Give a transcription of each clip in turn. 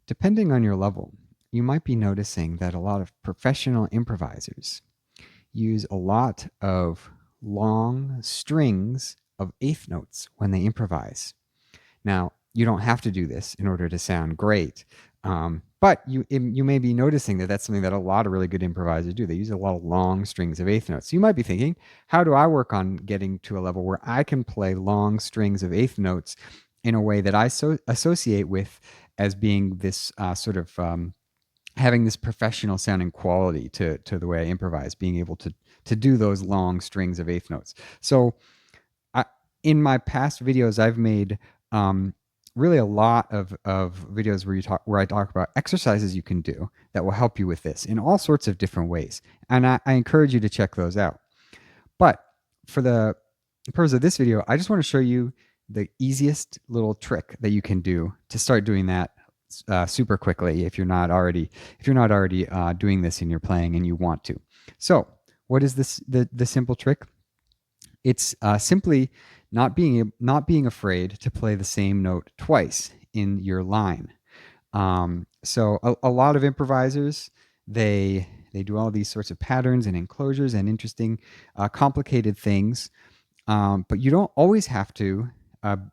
Depending on your level, you might be noticing that a lot of professional improvisers use a lot of long strings of eighth notes when they improvise. Now, you don't have to do this in order to sound great, but you may be noticing that that's something that a lot of really good improvisers do. They use a lot of long strings of eighth notes. So you might be thinking, how do I work on getting to a level where I can play long strings of eighth notes in a way that I associate with as being this sort of having this professional sounding quality to the way I improvise, being able to do those long strings of eighth notes. So I, in my past videos, I've made really a lot of videos where I talk about exercises you can do that will help you with this in all sorts of different ways, and I encourage you to check those out. But for the purpose of this video, I just want to show you the easiest little trick that you can do to start doing that super quickly if you're not already doing this in your playing and you want to. So, what is this? The simple trick? It's simply not being afraid to play the same note twice in your line. So a lot of improvisers they do all these sorts of patterns and enclosures and interesting, complicated things, but you don't always have to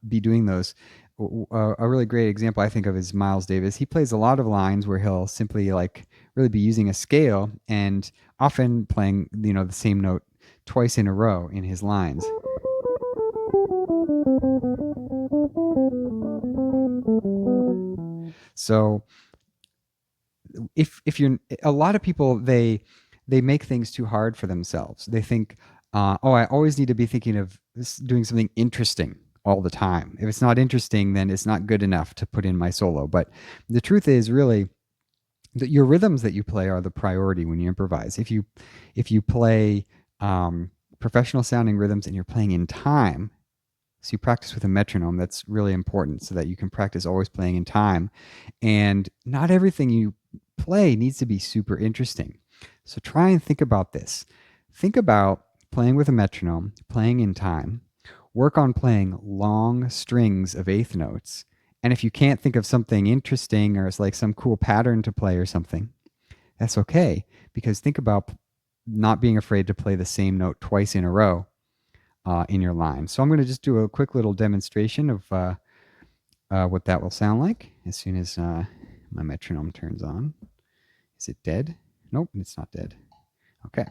be doing those. A really great example I think of is Miles Davis. He plays a lot of lines where he'll simply like really be using a scale and often playing the same note twice in a row in his lines. So if you're a lot of people they make things too hard for themselves. They think, oh, I always need to be thinking of doing something interesting all the time. If it's not interesting, then it's not good enough to put in my solo. But the truth is really that your rhythms that you play are the priority when you improvise. If you play professional sounding rhythms and you're playing in time, so you practice with a metronome, that's really important so that you can practice always playing in time. And not everything you play needs to be super interesting. So try and think about this. Think about playing with a metronome, playing in time. Work on playing long strings of eighth notes. And if you can't think of something interesting or it's like some cool pattern to play or something, that's okay. Because think about not being afraid to play the same note twice in a row in your line. So I'm going to just do a quick little demonstration of what that will sound like as soon as my metronome turns on. Is it dead? Nope, it's not dead. Okay.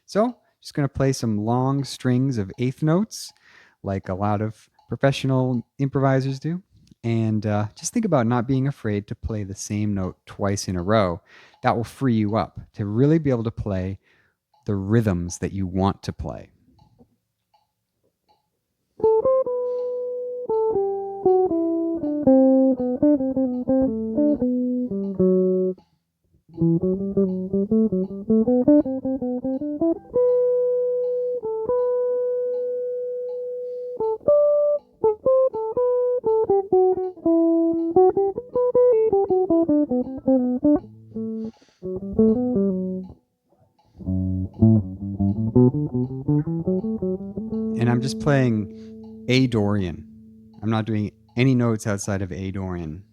So just going to play some long strings of eighth notes like a lot of professional improvisers do. And just think about not being afraid to play the same note twice in a row. That will free you up to really be able to play the rhythms that you want to play. And I'm just playing A Dorian. I'm not doing any notes outside of A Dorian.